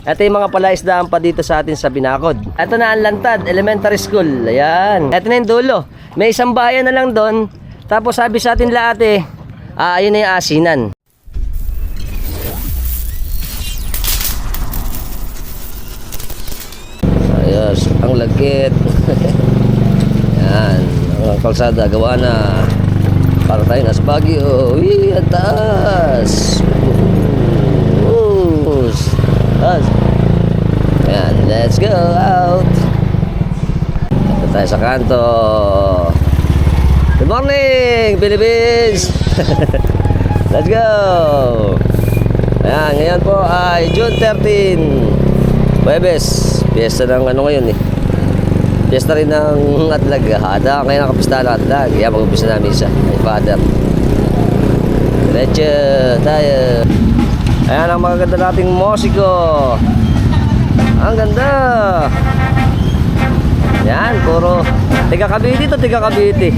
Ito yung mga palaisdaan pa dito sa atin sa Binakod. Ito na ang Lantad Elementary School. Ayan. Ito na yung dulo. May isang bayan na lang doon. Tapos sabi sa atin lahat ayun na yung asinan. Ayos. Ang lagkit. Yan. Ang kalsada gawa na. Para tayo nasa Baguio. Uy, ang taas. Taas. Ayan, let's go out. Ito tayo sa kanto. Good morning, Philippines. Let's go. Ayan, ngayon po ay June 13, Huwebes. Piyesta ng ano ngayon Piyesta rin ng Atlag. Ada ngayon nakapista ng Atlag. Kaya mag-umpisa namin siya ay father. Diretso tayo. Ayan ang magaganda nating musiko. Ang ganda. Yan, puro tiga Cavite to, tiga Cavite.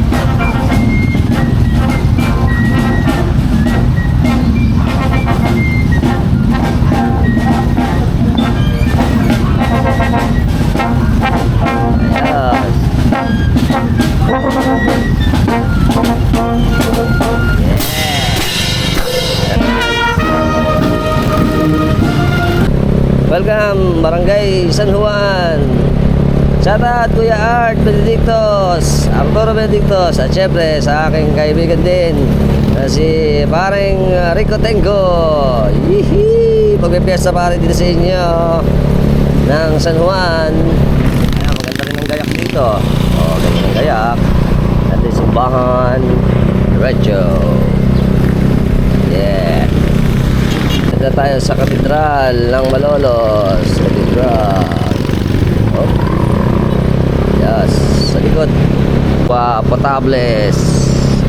Welcome, Barangay San Juan. Shoutout Kuya Art Benedictos, Arturo Benedictos, at syempre sa aking kaibigan din na si paring Rico Tengo. Yihi! Pagpipiesta pa rin dito sa inyo ng San Juan. Ayan, maganda rin ang gayak dito. Ganda ng gayak. At yung simbahan Diretso. Yeah. Punta tayo sa katedral ng Malolos. Katedral. Oh. Yes, sa likod Potables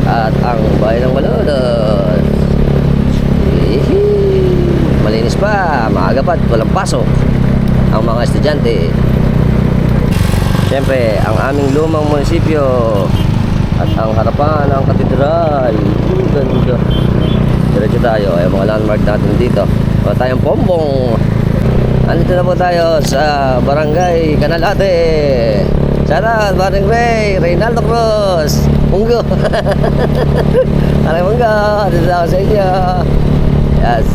at ang bayan ng Malolos. Malinis pa, maaga pa, walang pasok ang mga estudyante. Siyempre, ang aming lumang munisipyo at ang harapan ng katedral. Ganda. Diretso tayo, ay mga landmark natin dito. Wala tayong Pombong. Andito na po tayo sa Barangay Canalate. Shoutout Barang Ray, Reynaldo Cruz, Munggo. Aray Munggo, dito ako sa inyo. Yes.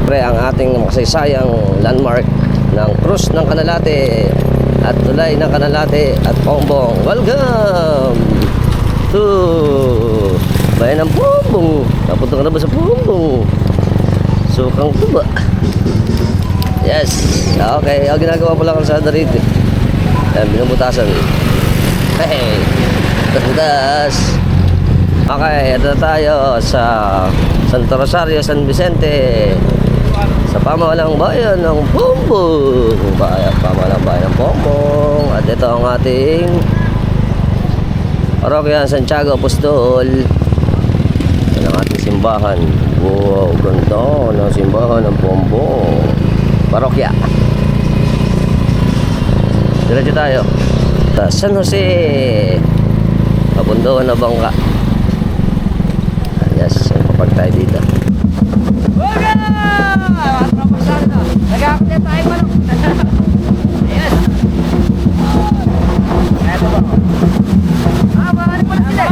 Pre, ang ating makasaysayang landmark ng Cruz ng Canalate at tulay ng Canalate at Pombong. Welcome to bayan ng Pombong. Napunta ka na ba sa Pombong? Sukang tuba. Yes. Okay. Ang ginagawa po lang kalsada rito. Ayan, binubutasan. Hey. Butas. Okay. Ito tayo sa Santo Rosario, San Vicente. Sa pamahalang bayan ng Pombong. Pamahalang bayan ng Pombong. At ito ang ating Parokya Santiago Apostol. Yan ang ating simbahan. Wow, ganda ng simbahan ng Pombong. Parokya. Diretso tayo sa San Jose, Kabunduan na Bangka. Yes, papag tayo dito. Nag-aakit tayo pa lang. Ayan. Eto ba? Marami pa na sila.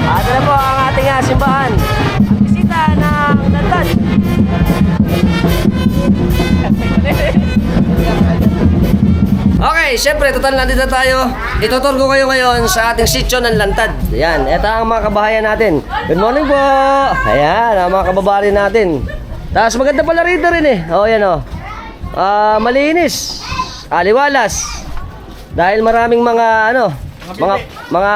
Ito na po ang ating simbahan. Ang bisita ng Lantad. Okay, syempre, total nandito tayo. Itutur ko kayo ngayon sa ating sityo ng Lantad. Ayan, ito ang mga kabahayan natin. Good morning po! Ayan, ang mga kababari natin. Tapos maganda pala rito rin eh. O, yan o. Malinis. Aliwalas. Dahil maraming mga, mga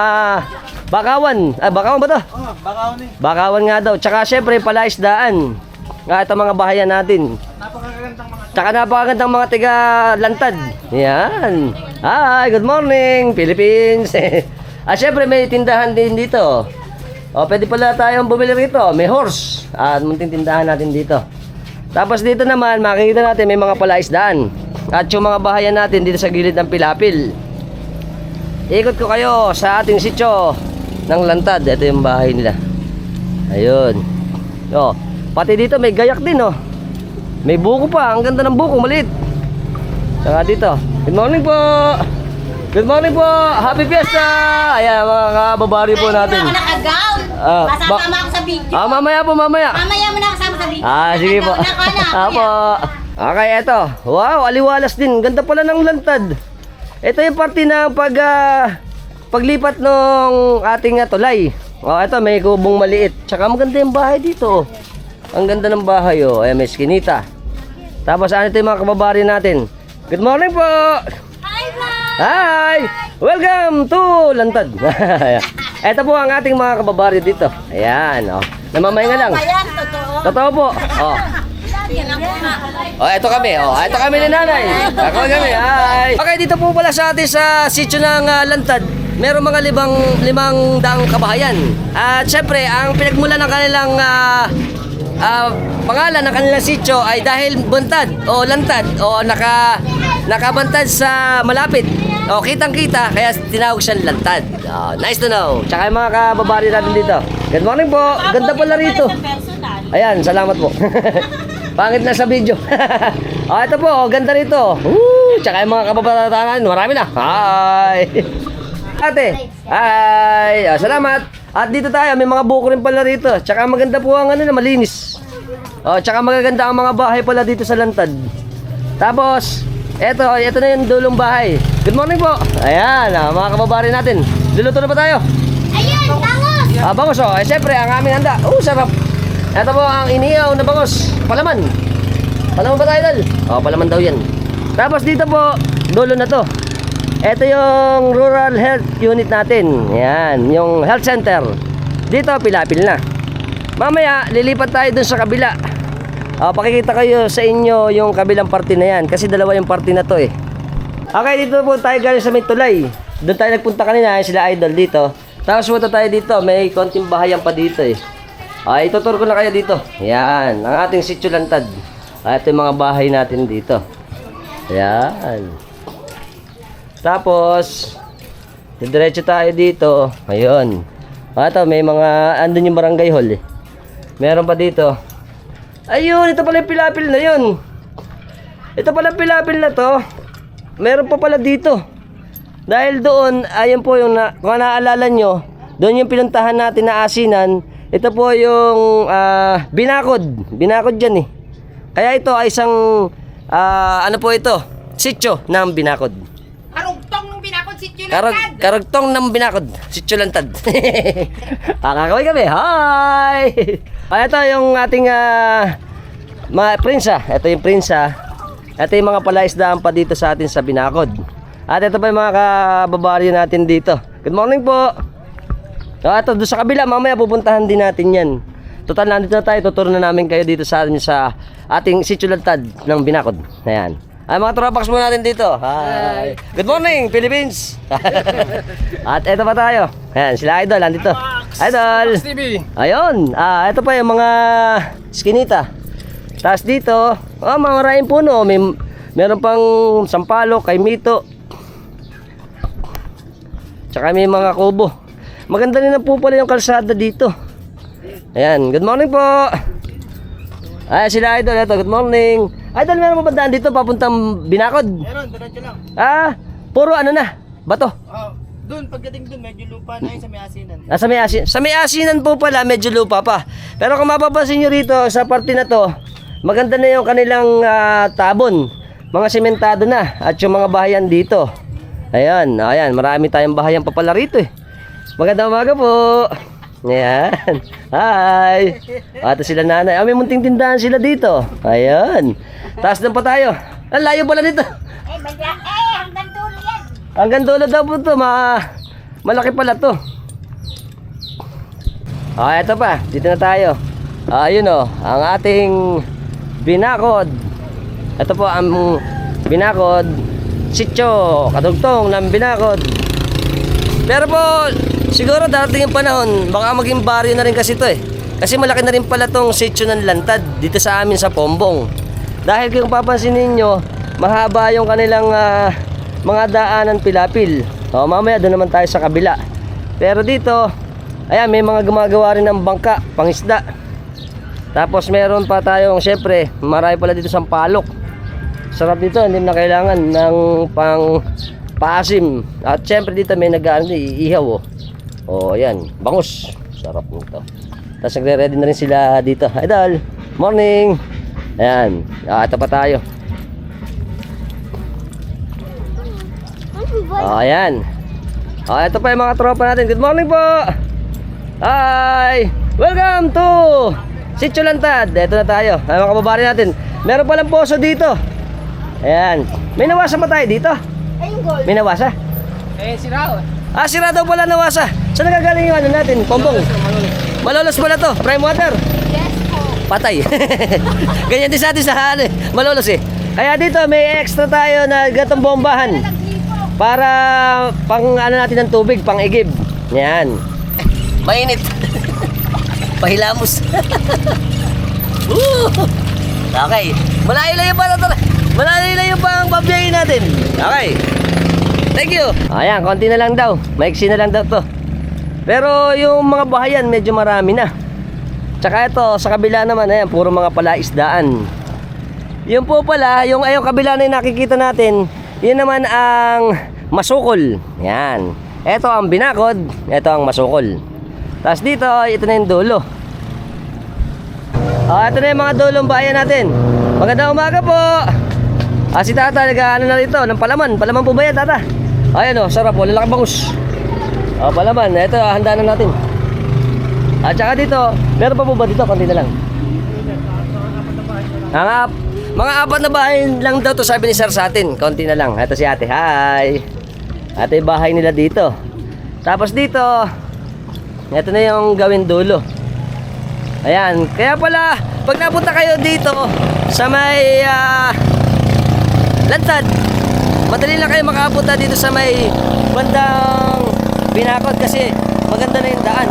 bakawan. Bakawan ba to? Oh, bakaw ni. Bakawan nga daw. Tsaka syempre, palaisdaan. Nga ito mga bahayan natin. Napakagandang mga Tsaka napakagandang mga tiga Lantad. Yan. Hi, good morning, Philippines. Syempre may tindahan din dito. O, pwede pala tayong bumili rito. May horse. Munting tindahan natin dito. Tapos dito naman, makikita natin may mga palaisdaan. At yung mga bahayan natin dito sa gilid ng Pilapil. Ikot ko kayo sa ating sityo ng Lantad. Ito yung bahay nila. Ayun. O, pati dito may gayak din, oh. May buko pa, ang ganda ng buko, maliit. Saka dito. Good morning po. Good morning po. Happy Fiesta. Ayan, mga kababari po natin. Ay, hindi mo ako naka-gown. Masasama ako sa video. Mamaya po, mamaya. Mamaya mo na kasama sa video. Sige po. Apo. Okay, eto. Wow, aliwalas din. Ganda pala ng Lantad. Ito yung parte ng paglipat ng ating tulay. Eto, may kubong maliit. Tsaka maganda yung bahay dito. Ang ganda ng bahay, oh. Ayan, may skinita. Tapos, ano ito yung mga kababari natin? Good morning po! Hi, vlog! Hi! Welcome to Lantad. Ito po ang ating mga kababari dito. Ayan, oh. Namamahinga lang. Ayan, totoo. Totoo po. Oh. Yan ang mga. Ito kami. Ito kami ni nanay. Ako kami. Hi! Okay, dito po pala sa atin sa sityo ng Lantad. Meron mga limang daang kabahayan. At syempre, ang pinagmula ng kanilang pangalan ng kanilang sityo ay dahil buntad o lantad o nakabantad sa malapit o kitang-kita kaya tinawag siyang Lantad. Nice to know. Tsaka yung mga kababari natin dito. Good morning po. Ganda pala rito. Ayan, salamat po. Pangit na sa video. Ito po, ganda rito. Tsaka yung mga kababari natin, marami na. Hi. Ate. Hi. Salamat. At dito tayo, may mga buko rin pala rito. Tsaka maganda po ang malinis. Tsaka magaganda ang mga bahay pala dito sa Lantad. Tapos, eto na yung dulong bahay. Good morning po. Ayan, mga kababari natin. Luluto na ba tayo? Ayan, tangos! Bangos, syempre, ang aming handa. Sarap. Ito po ang inihaw na bangos. Palaman. Palaman ba tayo, Dal? Palaman daw yan. Tapos dito po, dulo na to. Ito yung rural health unit natin. Yan, yung health center. Dito, Pilapil na. Mamaya, lilipat tayo dun sa kabila. Pakikita kayo sa inyo yung kabilang parte na yan. Kasi dalawa yung parte na to eh. Okay, dito po tayo galing sa may tulay. Doon tayo nagpunta kanina, sila idol dito. Tapos punta tayo dito, may konting bahayan pa dito eh. Itutur ko na kayo dito. Yan, ang ating sityo Lantad. Ito yung mga bahay natin dito. Yan. Tapos, diretso tayo dito. Ayun. Ito, may mga, andun yung barangay hall eh. Meron pa dito. Ayun, ito pala yung Pilapil na yun. Ito pala Pilapil na to. Meron pa pala dito. Dahil doon, ayun po yung, kung naaalala nyo, doon yung pinuntahan natin na asinan. Ito po yung Binakod. Binakod dyan eh. Kaya ito ay isang, ano po ito? Sityo ng Binakod. Karugtong ng Binakod, sityo Lantad. Karugtong ng Binakod, sityo Lantad. Kakaway kami. Hi! Ito yung ating mga prinsa. Ito yung prinsa. Ito yung mga palaisdaan pa dito sa atin sa Binakod. At ito pa yung mga kababari natin dito. Good morning po. Ito doon sa kabila, mamaya pupuntahan din natin yan. Total, nandito na tayo. Tuturo na namin kayo dito sa ating sityo Lantad ng Binakod. Ayan. Mga tropax muna natin dito. Hi. Good morning, Philippines. At eto pa tayo. Ayan, sila idol, nandito. Idol. Ayun. Ito pa yung mga skinita. Tapos dito, mga maraming puno. Meron pang sampalok, kay Mito. Tsaka may mga kubo. Maganda rin po pala yung kalsada dito. Ayan, good morning po. Ay, sila Idol, ito, good morning. Idol, meron mo ba daan dito papuntang Binakod? Meron, diretso lang. Puro ano na, bato. Doon, pagdating doon, medyo lupa na yun sa may asinan. Sa may asinan po pala, medyo lupa pa. Pero kung mapapansin nyo rito, sa parte na to, maganda na yung kanilang tabon. Mga sementado na. At yung mga bahayan dito. Ayan, marami tayong bahayan pa pala rito eh. Magandang umaga po. Ayan. Hi. Ito sila nanay. May munting tindahan sila dito. Ayan. Taas lang pa tayo. Ang layo pala dito. Hanggang dulo yan. Hanggang dulo daw po to. Malaki pala to. Ito pa. Dito na tayo. Ayun ang ating Binakod. Ito po ang Binakod. Sitio. Kadugtong ng Binakod. Pero po, siguro darating yung panahon, baka maging baryo na rin kasi ito eh. Kasi malaki na rin pala tong sitio ng Lantad dito sa amin sa Pombong. Dahil kung papansin ninyo, mahaba yung kanilang mga daanan pilapil. Mamaya doon naman tayo sa kabila. Pero dito, ayan, may mga gumagawa rin ng bangka, pangisda. Tapos meron pa tayong, syempre, marami pala dito sampalok. Sarap dito, hindi na kailangan ng paasim. At syempre dito may iihaw ayan, bangus. Sarap nito. Tapos nagre-ready na rin sila dito. Idol, morning. Ayan, ito pa tayo. Ayan. Ito pa yung mga tropa natin. Good morning po. Hi. Welcome to Sitio Lantad. Ito na tayo. Mga kababari natin. Meron palang poso dito. Ayan. May nawasa pa tayo dito. May nawasa? Sira. Sira daw pala nawasa. Saan nagagaling yung ano natin? Pombong. Malolos pala to. Prime water. Yes po. Patay. Ganyan din sa atin sa malolos eh. Kaya dito may extra tayo na gatong bombahan. Para pang ano natin ng tubig, pang igib. Yan. Mainit. Pahilamos. Okay. Malayo-layo pa na Malayo-layo pa ang babiyahin natin. Okay. Thank you. Ayan, konti na lang daw. Maiksi na lang daw to. Pero yung mga bahayan medyo marami na. Tsaka ito, sa kabila naman, ayan, puro mga palaisdaan. Yung po pala, yung kabila na yung nakikita natin, yun naman ang Masukol. Yan. Ito ang Binakod, ito ang Masukol. Tapos dito, ito na yung dulo. Ito na yung mga dulong bayan natin. Magandang umaga po. Si Tata, nag-ano na rito, ng palaman. Palaman po ba yan, Tata? Ayan sarap po, lalaki bangus. Palaman, ito, handa na natin. At saka dito, meron pa po ba dito? Konti na lang. Mga apat na bahay lang daw to, sabi ni Sir sa atin. Konti na lang. Ito si ate, hi. Ito yung bahay nila dito. Tapos dito, ito na yung gawin dulo. Ayan, kaya pala, pag napunta kayo dito, sa may Lantad, madali lang kayo makapunta dito sa may bandang Binakod kasi maganda na yung daan.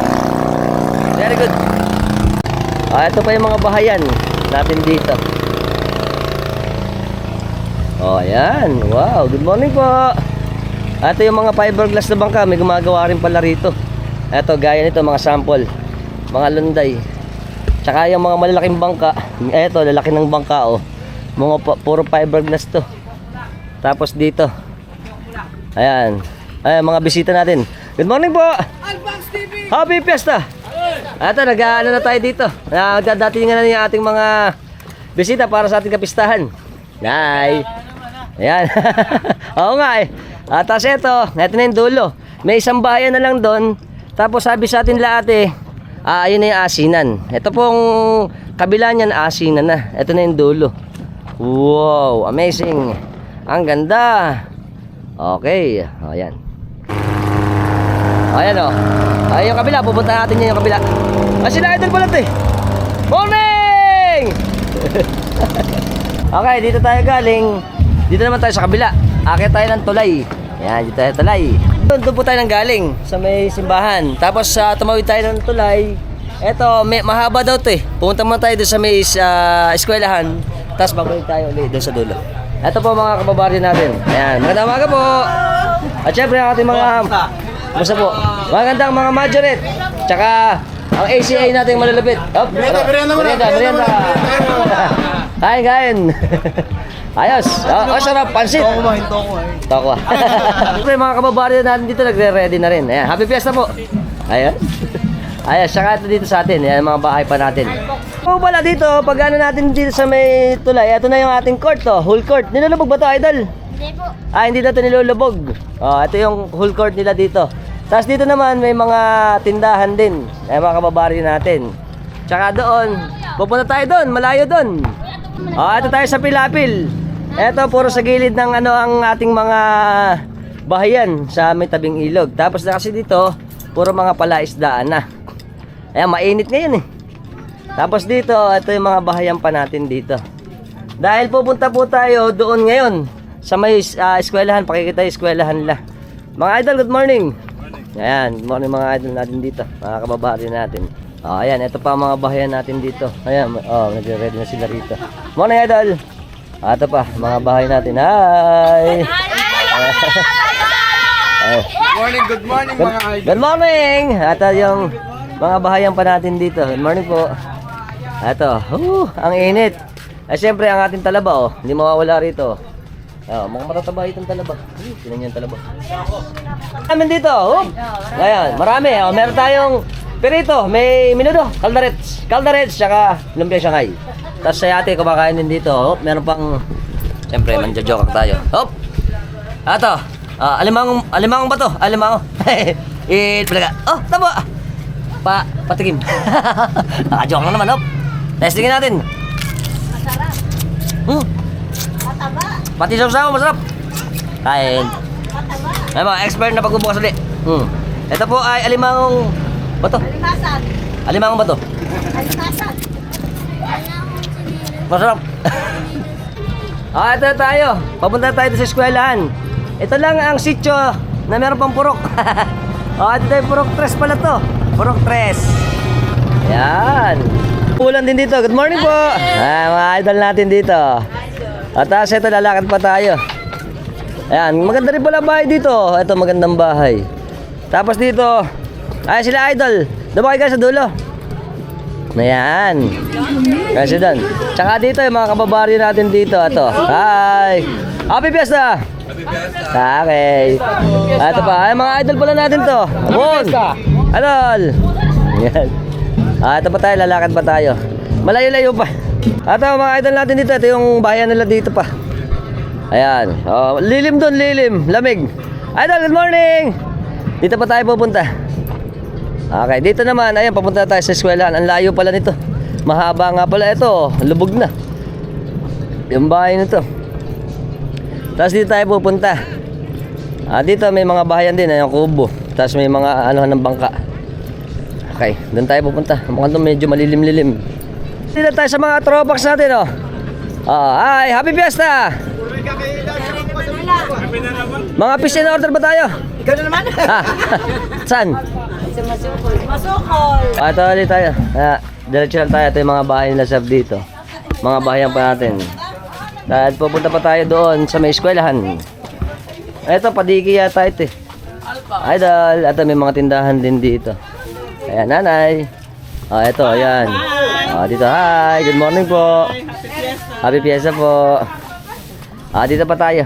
Very good. Ito pa yung mga bahayan natin dito. Ayan. Wow, good morning po. Ito yung mga fiberglass na bangka, may gumagawa rin pala rito. Ito, gaya nito, mga sample, mga lunday. Tsaka yung mga malalaking bangka, ito, lalaki ng bangka puro fiberglass to. Tapos dito, ayan, mga bisita natin. Good morning po. Happy Fiesta. Ito, nag-ano na tayo dito. Nagdadatingan na yung ating mga bisita para sa ating kapistahan. Nay. Ayan. Oo nga eh. Tapos ito na yung dulo. May isang bayan na lang doon. Tapos sabi sa atin lahat ayun na yung asinan. Ito pong kabila niyan, asinan na. Ito na yung dulo. Wow, amazing. Ang ganda. Okay, ayan. Ayan Ayun yung kabila, pupunta natin yung kabila. Sila Idol pala ito eh. Morning! Okay, dito tayo galing. Dito naman tayo sa kabila. Akit tayo ng tulay. Ayan, dito tayo tulay. Doon po tayo nang galing sa may simbahan. Tapos tumawid tayo ng tulay. Eto, mahaba daw to eh. Pumunta muna tayo doon sa may eskwelahan. Tapos babalik tayo ulit doon sa dulo. Eto po mga kababaryo natin. Ayan, magandang umaga po. At syempre ang ating mga... Musta po? Magandang mga majorette. Tsaka ang ACA natin malalapit. Merienda. Kain. Ayos. Sarap. Pansit. Toko. Siyempre mga kababaryo natin dito nagre-ready na rin. Ayan, happy fiesta po. Ayan. Ayos, saka ito dito sa atin. Ayan, mga bahay pa natin. Kung pala dito, pag ano natin dito sa may tulay, ito na yung ating court to, whole court. Nilulubog ba to, idol? Hindi po. Hindi na ito nilulubog. Ito yung whole court nila dito. Tapos dito naman may mga tindahan din. Ay mga kababaryo natin. Tsaka doon, pupunta tayo doon, malayo doon. Ito tayo sa Pilapil. Ito puro sa gilid ng ang ating mga bahayan sa may tabing ilog. Tapos na kasi dito, puro mga palaisdaan na. Ayan, mainit ngayon eh. Tapos dito, ito yung mga bahayan pa natin dito. Dahil pupunta po tayo doon ngayon sa may eskwelahan, pakikita yung eskwelahan nila. Mga idol, good morning. Ayan, good morning mga idol natin dito, mga kababaryo natin. Ayan, ito pa mga bahayan natin dito. Ayan, nagre-ready na sila rito. Morning idol. Ito pa, mga bahay natin. Hi! Good morning mga idol. Good morning! Ito yung mga bahayan pa natin dito. Good morning po. Ito, ang init. Siyempre ang ating talaba, hindi mawawala rito. Mga matataba itong talaba. Tinan yung talaba. Amin dito. Ngayon, marami. Meron tayong perito, may minudo, calderets, saka lumpia Shanghai. Tapos sa ate kumakain din dito. Meron pang, siyempre, manjo-joke tayo. Ito, alimangong ba to? Alimango. Talaga. Tama. Patikim. Naka-joke lang naman, Testingin natin. Masarap. Mataba. Pati sausaw, masarap. Kain. Mataba. Ay mga expert na pagbubukas ulit. Ito po ay alimangong ba to? Alimasan. Alimangong ba to? Alimasan. Masarap. Ito tayo. Papunta tayo sa eskwelahan. Ito lang ang sityo na meron pang purok. Ito tayo, purok 3 pala to. Purok 3. Ayan. Ulan din dito. Good morning po. Mga idol natin dito. At ito, lalakad pa tayo. Ayan, maganda rin pala bahay dito. Ito, magandang bahay. Tapos dito, sila idol. Doon ba kayo guys sa dulo? Ayan. Kasi doon. Tsaka dito, yung mga kababaryo natin dito. Ito. Hi. Happy Fiesta. Okay. Ito pa. Ay, mga idol pala natin to. Abon. Idol. Ayan. Ito pa tayo, lalakad pa tayo. Malayo-layo pa. Ito mga idol natin dito. Ito yung bayan nila dito pa. Ayan. Lilim doon, lilim. Lamig. Idol, good morning. Dito pa tayo pupunta. Okay, dito naman. Ayan, papunta tayo sa eskwelahan. Ang layo pala nito. Mahaba nga pala ito. Lubog na. Yung bahay nito. Tapos dito tayo pupunta. Dito may mga bahayan din. Yung kubo. Tapos may mga ng bangka. Okay, doon tayo pupunta. Mukhang doon medyo malilim-lilim. Dito tayo sa mga tropax natin, Hi, happy fiesta! Mga fish in order ba tayo? Ikaw na naman. Saan? Masukol. Ito ulit tayo. Diretso lang tayo. Ito yung mga bahay nila sab dito. Mga bahayan pa natin. Dahil pupunta pa tayo doon sa may eskwelahan. Ito, padiki yata ito eh. Idol, ito may mga tindahan din dito. Ayan, nanay. Ito, ayan. Dito, hi. Good morning po. Happy Fiesta po. Dito pa tayo.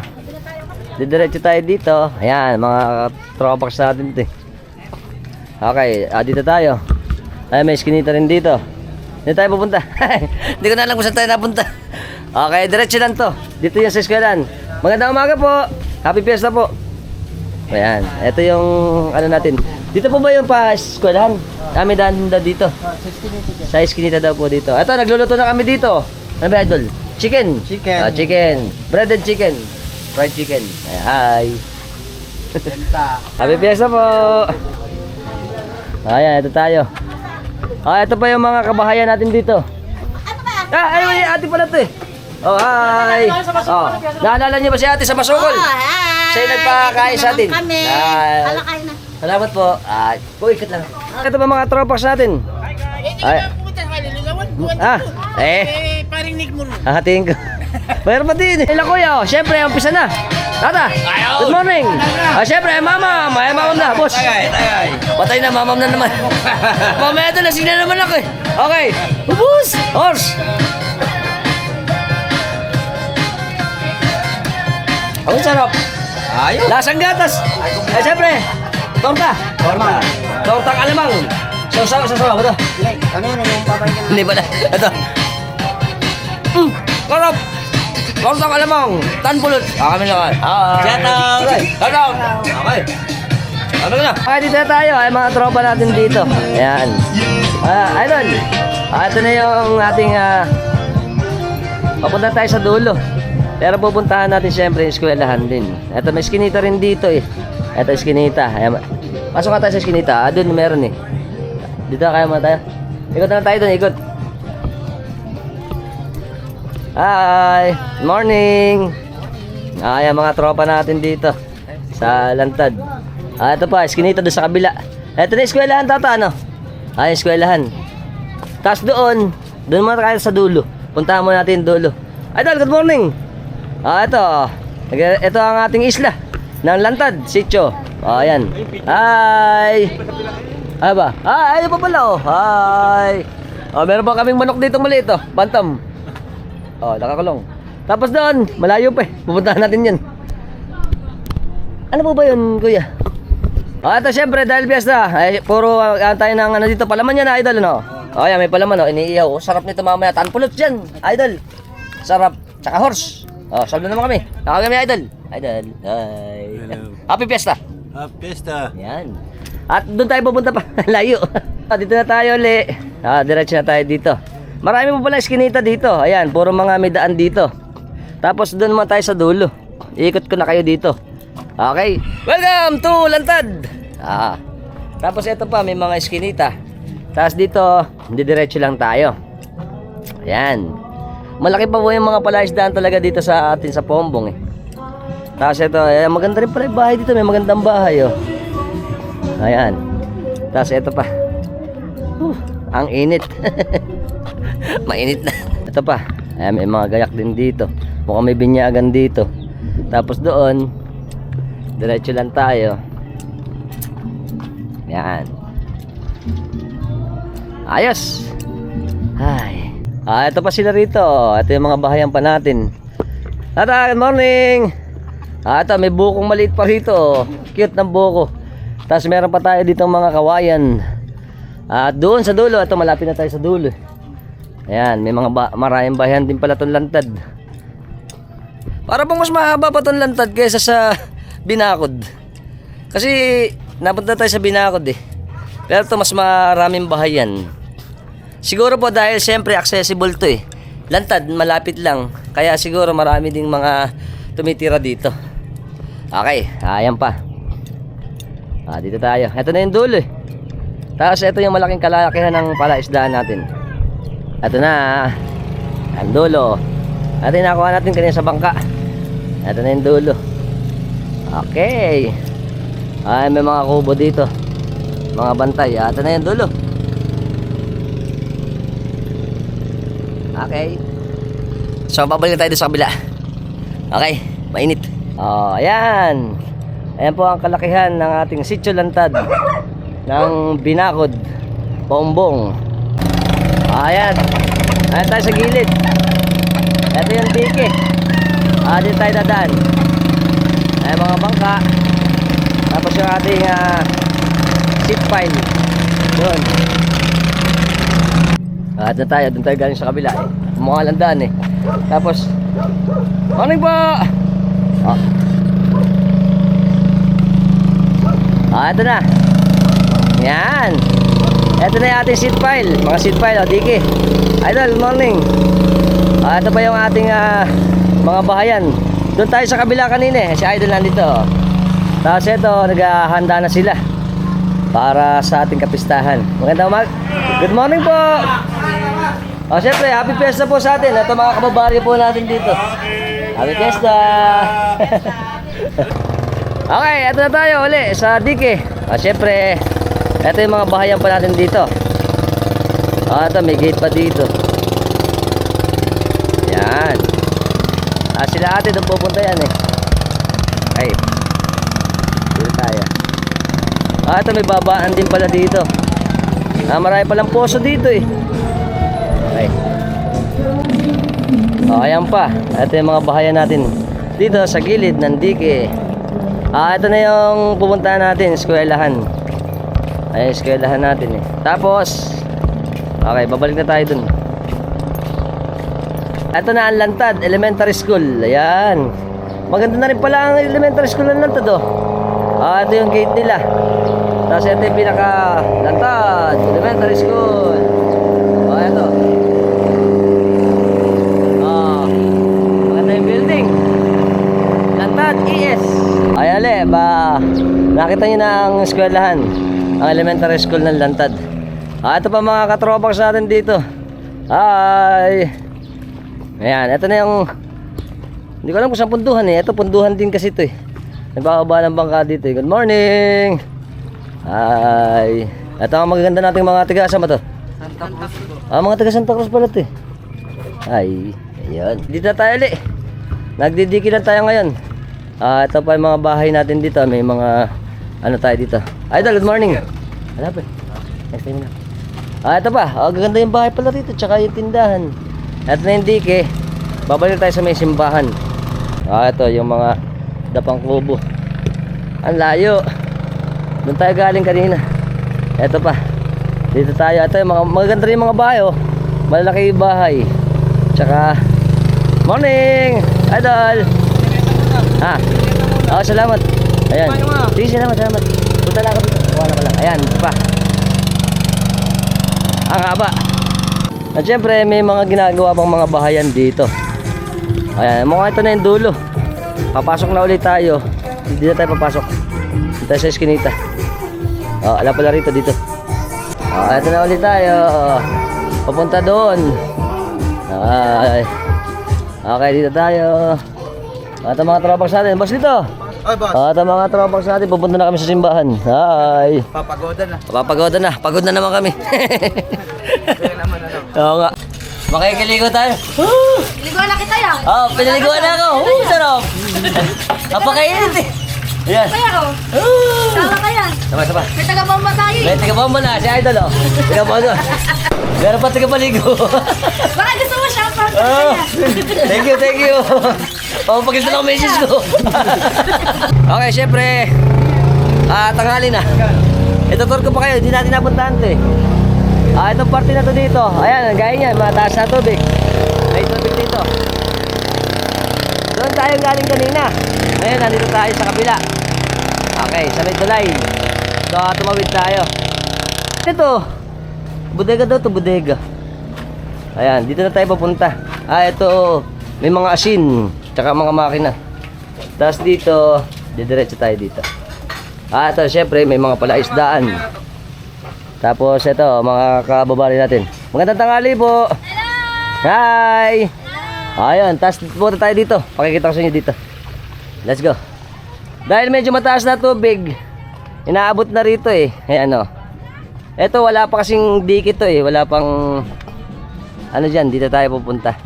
Didiretso tayo dito. Ayan, mga tropax natin ito. Okay, dito tayo. Ay, may skinita rin dito. Dito tayo pupunta. Hindi ko na alam kung saan tayo napunta. Okay, diretso lang to. Dito yung sa eskwelahan. Magandang umaga po. Happy Fiesta po. Ayan, ito yung natin. Dito po ba yung pa-eskwelahan? Kami daan dito. Sa eskinita daw po dito. Ito, nagluluto na kami dito. Ano ba, idol? Chicken. Chicken. Breaded chicken. Fried chicken. Hi. Happy Fiesta po. Ayan, ito tayo. Ito pa yung mga kabahayan natin dito. Ay, ate pala ito eh. Hi. Naalala niyo ba si ate sa Masukol? Siya yung nagpakain sa atin. Halakay na. Salamat po. Ikot lang. Ito ba mga tropax natin? Ay. Pumunta sa Kaliligawan. Ah, eh. Paring Nick mo. Hahatiin ko. Mayroon pa din. Ilang kuya, oh. Siyempre, umpisa na. Tata, good morning. Siyempre, mamam. Ay, mamam na, boss. Patay na, mamam na naman. Mamaya ito, lasing na naman ako eh. Okay. Boss. Horse. Ang sarap. Ayos. Lasang gatas. Siyempre, torta. Tortang alamang. Sasawa ba ito? Ano yung papayag? Hindi ba na? Ito. Sarap. Tortang alamang. Tanpulot. Kami naman. Shout out. Okay. Ano na? Okay, dito na tayo. Ay, mga tropa natin dito. Ayan. Idol. Ito na yung ating papunta tayo sa dulo. Pero pupuntahan natin siyempre yung eskwelahan din. Ito, may skinita rin dito eh. Ito, skinita. Ayan. Pasok ka tayo sa skinita. Doon meron eh. Dito kaya mo tayo. Ikot na tayo doon, ikot. Hi! Good morning! Ayan mga tropa natin dito sa Lantad. Ito pa, eskinita doon sa kabila. Ito na eskwelahan, tata, ano? Eskwelahan. Tapos doon muna tayo sa dulo. Puntahan mo natin yung dulo. Idol, good morning! Ito ang ating isla ng Lantad, Sitio. Ayan. Hi! Ba? Ayun pa pala, oh. Hi! Meron pa kaming manok dito maliit, oh. Bantam. Nakakulong. Tapos doon, malayo pa eh. Pupuntahan natin yan. Ano po ba yun, kuya? Ito syempre, dahil piyesta. Puro tayo ng ano dito. Palaman yan, idol, no? Ayan, may palaman, oh. Iniihaw. Sarap nito mamaya. Tanpulot dyan, idol. Sarap. Tsaka horse. Saldo naman kami. Nakagami, idol. Idol. Hi. Hello. Happy piyesta. Pesta. Yan. At doon tayo pupunta pa. Layo. Dito na tayo uli. Diretso na tayo dito. Marami mo pala eskinita dito. Ayan, puro mga may daan dito. Tapos doon naman tayo sa dulo. Ikot ko na kayo dito. Okay. Welcome to Lantad. Tapos ito pa, may mga eskinita. Tapos dito, diretso lang tayo. Ayan. Malaki pa po yung mga palaisdaan talaga dito sa atin sa Pombong eh. Tapos ito, maganda rin pala yung bahay dito. May magandang bahay, oh. Ayan. Tapos ito pa. Ang init. Mainit na. Ito pa. Ayan, may mga gayak din dito. Mukhang may binyagan dito. Tapos doon, diretso lang tayo. Ayan. Ayos. Ay. Ito pa sila rito. Ito yung mga bahayan pa natin. Good morning. Ito, may bukong maliit pa rito. Cute ng buko. Tapos meron pa tayo ditong mga kawayan. At doon sa dulo, ito malapit na tayo sa dulo. Ayan, may mga maraming bahayan din pala itong Lantad. Para pong mas mahaba pa itong Lantad kaysa sa Binakod. Kasi napunta tayo sa Binakod eh. Pero ito mas maraming bahayan. Siguro po dahil siyempre accessible to eh. Lantad, malapit lang. Kaya siguro marami ding mga tumitira dito. Okay, ayan pa. Dito tayo. Ito na yung dulo eh. Tapos ito yung malaking kalakihan ng palaisdaan natin. Ito na. Ang dulo. Ito yung nakuha natin kanina sa bangka. Ito na yung dulo. Okay. May mga kubo dito. Mga bantay. Ito na yung dulo. Okay. So, babalik tayo sa kabila. Okay. Mainit. Ayan. Ayan po ang kalakihan ng ating Sitio Lantad ng Binakod, Pombong. Ayan. Ayan tayo sa gilid. Ito yung dike. Dito tayo dadaan. Ayan mga bangka. Tapos yung ating seat pile. Doon. Doon tayo galing sa kabila eh. Mukha lang daan eh. Tapos morning po. Ito na. Yan. Ito na yung ating seat pile. Mga seat pile, diki. Idol, morning. Ito pa yung ating mga bahayan. Doon tayo sa kabila kanina eh. Si Idol nandito. Tapos ito, naghahanda na sila para sa ating kapistahan. Magandang good morning po. Siyempre, happy fiesta po sa atin. Ito mga kababaryo po natin dito. Happy fiesta. Okay, ito na tayo uli sa dike. Siyempre, ito yung mga bahayan pa natin dito. Ito, may gate pa dito. Yan. Sila ate, doon pupunta yan eh. Ay. Dito tayo. Ito, may babaan din pala dito. Marami palang poso dito eh. Okay. Ayan pa. Ito yung mga bahayan natin. Dito sa gilid ng dike. Ito na yung pupuntahan natin, eskwelahan. Ayan, eskwelahan natin eh. Tapos, okay, babalik na tayo dun. Ito na ang Lantad Elementary School. Ayan. Maganda na rin pala ang elementary school ng Lantad oh. Ito yung gate nila. Tapos ito yung pinaka Lantad Elementary School. Ito. Maganda yung building. Lantad ES. Ayan nakita nyo na ang eskwelahan, ang elementary school ng Lantad. Ito pa mga katropax natin dito. Hi. Ayan, ito na yung, hindi ko alam kung saan punduhan eh. Ito punduhan din kasi ito eh. Nagbababa ng bangka dito eh. Good morning. Hi. Ito ang magaganda nating mga taga, saan ba to? Santa Cruz po. Mga taga Santa Cruz pala ito eh. Hi. Ayan, dito na tayo ulit. Nagdidiki na tayo ngayon. Ito pa yung mga bahay natin dito. May mga ano tayo dito. Idol, good morning. Ano pa? Next time na. Ito pa. Gaganda yung bahay pala dito. Tsaka yung tindahan. Ito na yung dike. Babalik tayo sa may simbahan. Ito yung mga dapang kubo. Ang layo. Doon tayo galing kanina. Ito pa. Dito tayo. Ito yung mga magaganda rin yung mga bahay oh. Malalaki yung bahay. Tsaka morning. Idol. Salamat. Ayan. Sige, salamat. Punta lang ako dito. Wala pa lang. Ayan, ito pa. Ang haba. At syempre, may mga ginagawa pang mga bahayan dito. Ayan, mukhang ito na yung dulo. Papasok na ulit tayo. Hindi na tayo papasok. Dito tayo sa eskinita. Alam pala rito dito. Ito na ulit tayo. Papunta doon. Okay, dito tayo. Ito mga tropax natin. Boss dito. Ay, boss. Ito mga tropax natin. Pupunta na kami sa simbahan. Hi. Papagoda na. Papagoda na. Pagod na naman kami. Kaya naman ano. Oo nga. Makikiligo tayo. Liguan na kita yan. Pinaliguan na ako. Sarap. Napakainit eh. Yan. Kaya ko. Sama ka yan. Sama. May taga-bomba tayo. May taga-bomba na. Si Idol oh. Taga-bomba. Meron pa taga-paligo. Baka gusto mo siya pa. Thank you. Pagkita na ako message ko. Okay, syempre. Tanghali na. Ito-tour ko pa kayo. Hindi natin napuntahan to eh. Itong party na to dito. Ayan, gaya niyan. Mataas na tubig. May tubig dito. Doon tayo galing kanina. Ngayon, nandito tayo sa kabila. Okay, sa may tulay. So, tumawid tayo. Ito. Bodega daw to, bodega. Ayan, dito na tayo papunta. Ito. May mga asin. Tsaka mga makina. Tapos dito, didiretso tayo dito. Ito, syempre, may mga palaisdaan. Tapos ito, mga kababali natin. Magandang tanghali po. Hi. Ayun, tapos punta tayo dito. Pakikita ko sa inyo dito. Let's go. Dahil medyo mataas na tubig, inaabot na rito eh. Ayan o. Ito, wala pa kasing dikit to eh. Wala pang ano dyan, dito tayo pupunta.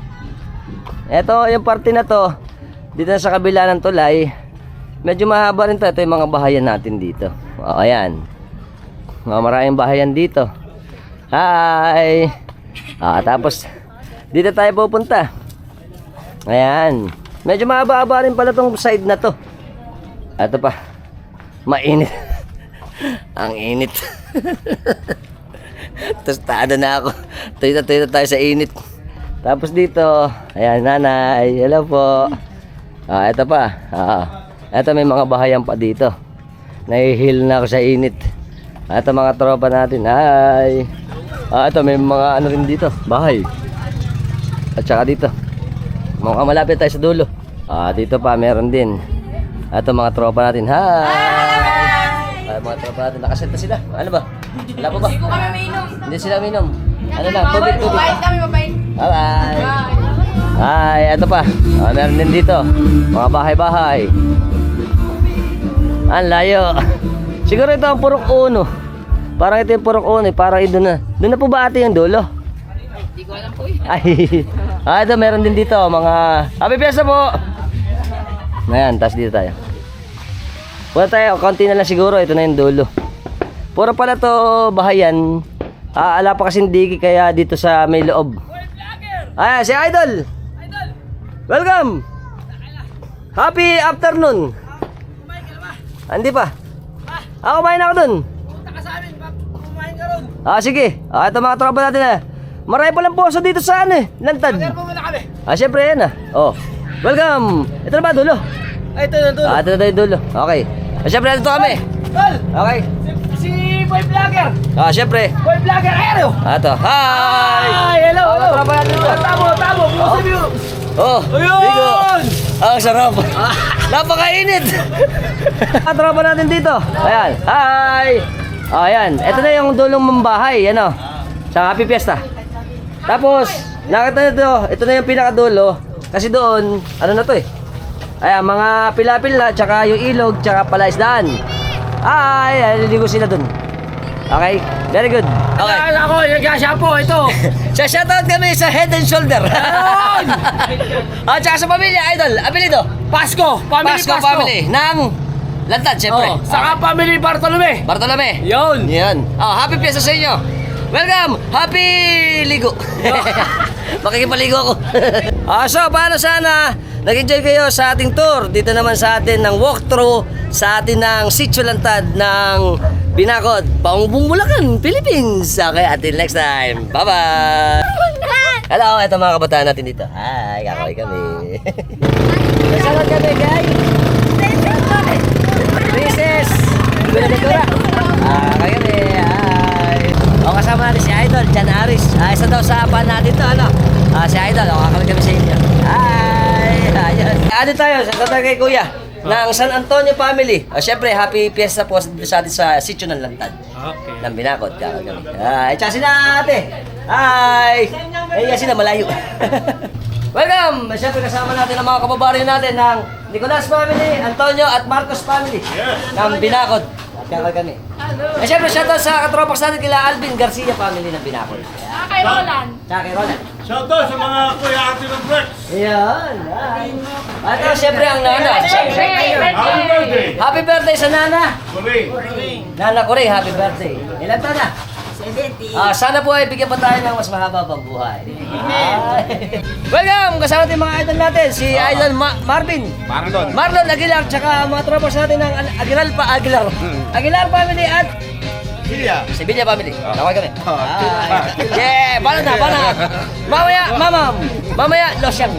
Ito, yung parte na to, dito na sa kabila ng tulay, medyo mahaba rin to. Ito yung mga bahayan natin dito. Ayan. Maraming bahayan dito. Hi. Tapos dito tayo pupunta. Ayan. Medyo mahaba-haba rin pala tong side na to. Ito pa. Mainit. Ang init. Tostada na ako. Tuyo tayo sa init. Tapos dito, ayan, nanay. Hello po. Ito pa. Ito may mga bahayan pa dito. Nahihil na ako sa init. Ito mga tropa natin. Hi. Ito may mga ano rin dito, bahay. At saka dito. Mukhang malapit tayo sa dulo. Dito pa meron din. Ito mga tropa natin. Hi. Mga tropa natin. Nakaset na sila. Ano ba? Wala pa ba? Hindi ko kami mainom. Hindi sila minom. Ano lang, tubig. Mabait kami, mabait. Bye. Hi. Ito pa. Meron din dito. Mga bahay-bahay. Ang layo. Siguro ito ang Purok Uno. Parang ito yung Purok Uno. Parang doon na. Doon na po ba ate yung dulo? Hindi ko alam po yan. Ay, ito meron din dito mga happy fiesta po. Ayan, tas dito tayo. Pura tayo, konti na lang siguro. Ito na yung dulo. Puro pala to bahayan. Ala pa kasing digi kaya dito sa may loob. Ayan, si Idol. Welcome. Happy afternoon. Hindi pa. Kumain ako dun. Sige. Ito mga tropa natin marami palang poso dito sa Lantad. Syempre yan welcome. Ito na ba dulo? Ay, ito na dulo. Ito na yung dulo. Okay. Syempre nandito kami. Tol! Okay. Si Boy Vlogger! Syempre. Boy Vlogger, aero! Ito. Hi! Ay, hello, hello! Mga tropa natin dito. Tabo! Bukas view! Ayun! Bigo. Ang sarap. Napakainit. Mga tropa natin dito. Ayan. Hi! Ayan. Ito na yung dulong mambahay. Sa Happy Fiesta. Tapos, nakita nyo ito na yung pinakadulo. Kasi doon, ano na to ayan, mga pila-pila, tsaka yung ilog, tsaka palaisdaan. Liligo sila doon. Okay? Very good. Okay. Ako, nag-shampoo, ito! Sa shoutout kami sa Head and Shoulder. Ayun! Tsaka sa pamilya, Idol. Apelido. Pasko! Pasko family. Ng Lantad, syempre. Saka family Bartolome! Bartolome. Yun! Yan. Happy Fiesta sa inyo. Welcome. Happy ligo. Makikipaligo ako. So, paano sana nag-enjoy kayo sa ating tour? Dito naman sa atin ng walkthrough sa atin ng Sitio Lantad ng Binakod, Paungbong, Bulacan, Philippines. Okay, until next time. Bye-bye. Hello, ito mga kabataan natin dito. Hi, kakaway kami. Salamat kami, guys. Princess. Benaventura. Kaya kami. Hi. Kasama natin si Idol, Jan Aris. Isa daw sa pan natin to, si Idol, kakaway kami sa inyo. Hi. Ayun. Ano tayo, sa kay Kuya, ng San Antonio family. Siyempre, happy fiesta po sa atin sa Sitio ng Lantad. Okay. Ng Binakod, kakaway kami. Tsaka sila ate. Hi. Sila malayo. Welcome! Siyempre kasama natin ang mga kababaryo natin ng Nicolas family, Antonio at Marcos family ng Binakod. Kakaway kami. Siyempre shoutout sa katropax natin kila Alvin Garcia family ng Binakod. Kay Roland. Tsaka kay Roland. Shoutout sa mga kuya ate ng Flex. Ayan. At siyempre ang nana. Happy birthday. Happy birthday sa nana. Kuring. Nana ko rin, happy birthday. Ilan taon na? 70. Sana po ay bigyan pa tayo ng mas mahaba pang buhay. Welcome! Kasama natin mga idol natin. Si Idol Marvin. Marlon Aguilar. Tsaka mga tropas natin ng Aguilar family at Sevilla family. Kaway kami. Yeah! Paano na? Mamaya, losyang.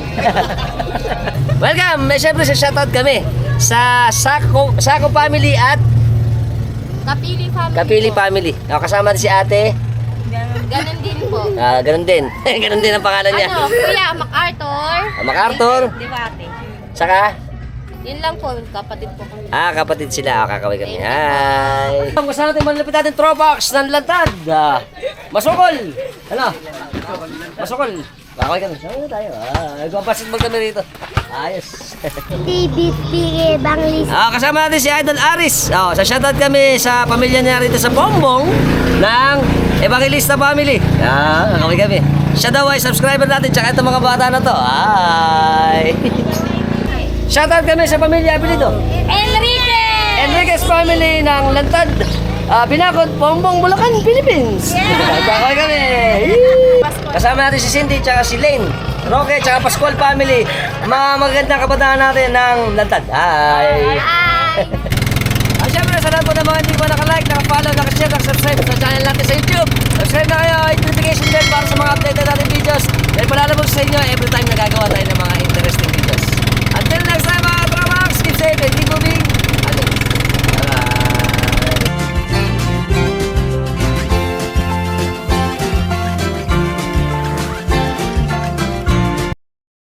Welcome! Siyempre sa shoutout kami sa Sako family at Kapili family. Kapili family. Kasama natin si ate. Ganon din po. Ganun din. Ganun din ang pangalan niya. Kuya, MacArthur. MacArthur. Debate. Saka? Yun lang po, kapatid po kami. Kapatid sila. Kakaway kami. Hi. Ang gusto natin malapit natin Tropax ng Lantad. Masukol. Masukol. Kakaway kami. Saan tayo? Nagpapasikbol kami rito. Ayos. TBT Banglis. Kasama natin si Idol Aris. Sa shoutout kami sa pamilya niya rito sa Pombong ng Evangelista family. Kakaway kami. Siya daw ay subscriber natin. Tsaka itong mga bata na to. Hi. Shoutout kami sa pamilya apelido. Enriquez family ng Lantad, Binakod, Pombong, Bulacan, Philippines. Kakaway kami. Kasama natin si Cindy, tsaka si Lane, Roque, tsaka Pascual family. Mga magagandang kabataan natin ng Lantad. Hi! Siyempre, sa lahat po ng mga hindi pa nakalike, nakafollow, nakashare, nakasubscribe sa channel natin sa YouTube. Subscribe na kayo, hit notification bell para sa mga updated natin videos. Dahil palalabog sa inyo every time nagagawa tayo ng mga interesting